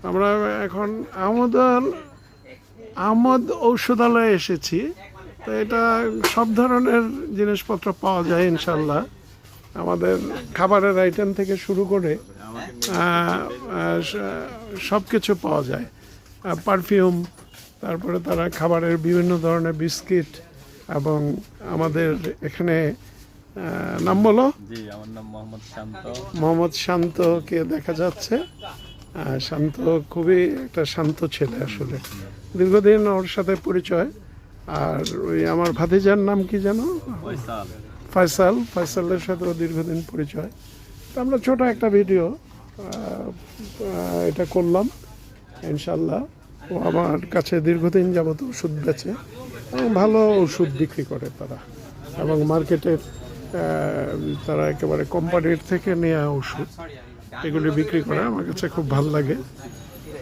আমরা এখন আহমদ ঔষধালয়ে এসেছি। তো এটা সব ধরনের জিনিসপত্র পাওয়া যায় ইনশাল্লাহ। আমাদের খাবারের আইটেম থেকে শুরু করে সব কিছু পাওয়া যায়, পারফিউম, তারপরে তারা খাবারের বিভিন্ন ধরনের বিস্কিট, এবং আমাদের এখানে নাম বলো? জি, আমার নাম মোহাম্মদ শান্তকে দেখা যাচ্ছে। শান্ত খুবই একটা শান্ত ছেলে আসলে, দীর্ঘদিন ওর সাথে পরিচয়। আর ওই আমার ভাতিজার নাম কি জানো? ফয়সালের সাথেও দীর্ঘদিন পরিচয়। তো আমরা ছোট একটা ভিডিও এটা করলাম ইনশাল্লাহ। ও আমার কাছে দীর্ঘদিন যাবত ওষুধ বেচে এবং ভালো ওষুধ বিক্রি করে তারা, এবং মার্কেটের তারা একেবারে কোম্পানির থেকে নেওয়া ওষুধ এগুলি বিক্রি করে। আমার কাছে খুব ভালো লাগে।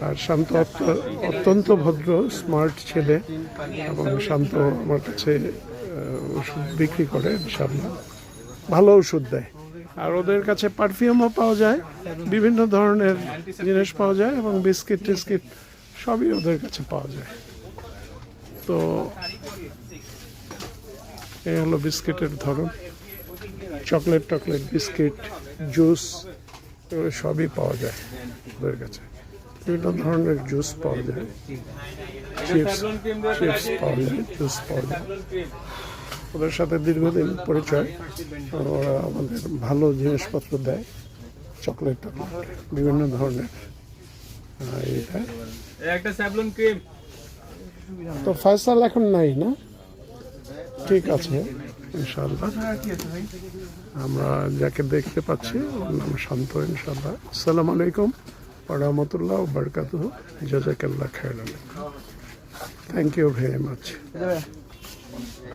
আর শান্ত অত্যন্ত ভদ্র, স্মার্ট ছেলে, এবং শান্ত আমার কাছে ওষুধ বিক্রি করে ইনশাল্লাহ, ভালো ওষুধ দেয়। আর ওদের কাছে পারফিউমও পাওয়া যায়, বিভিন্ন ধরনের জিনিস পাওয়া যায়, এবং বিস্কিট টিস্কিট সবই ওদের কাছে পাওয়া যায়। তো এই হলো বিস্কিটের ধরন, চকলেট বিস্কিট, জুস, এগুলো সবই পাওয়া যায় ওদের কাছে। বিভিন্ন ধরনের জুস পাওয়া যায়, চিপস পাওয়া যায়, জুস পাওয়া যায়। ওদের সাথে দীর্ঘদিন পরিচয়। ওরা আমাদের ভালো জিনিসপত্র দেয়, চকলেট বিভিন্ন ধরনের। তো ফয়সাল এখন নাই না? ঠিক আছে ইনশাল্লাহ। আমরা যাকে দেখতে পাচ্ছি ওর নাম শান্ত ইনশাল্লাহ। আসসালামু আলাইকুম ওয়া রাহমাতুল্লাহি ওয়া বারাকাতুহু। জাযাকাল্লাহ খাইরান। Thank you very much.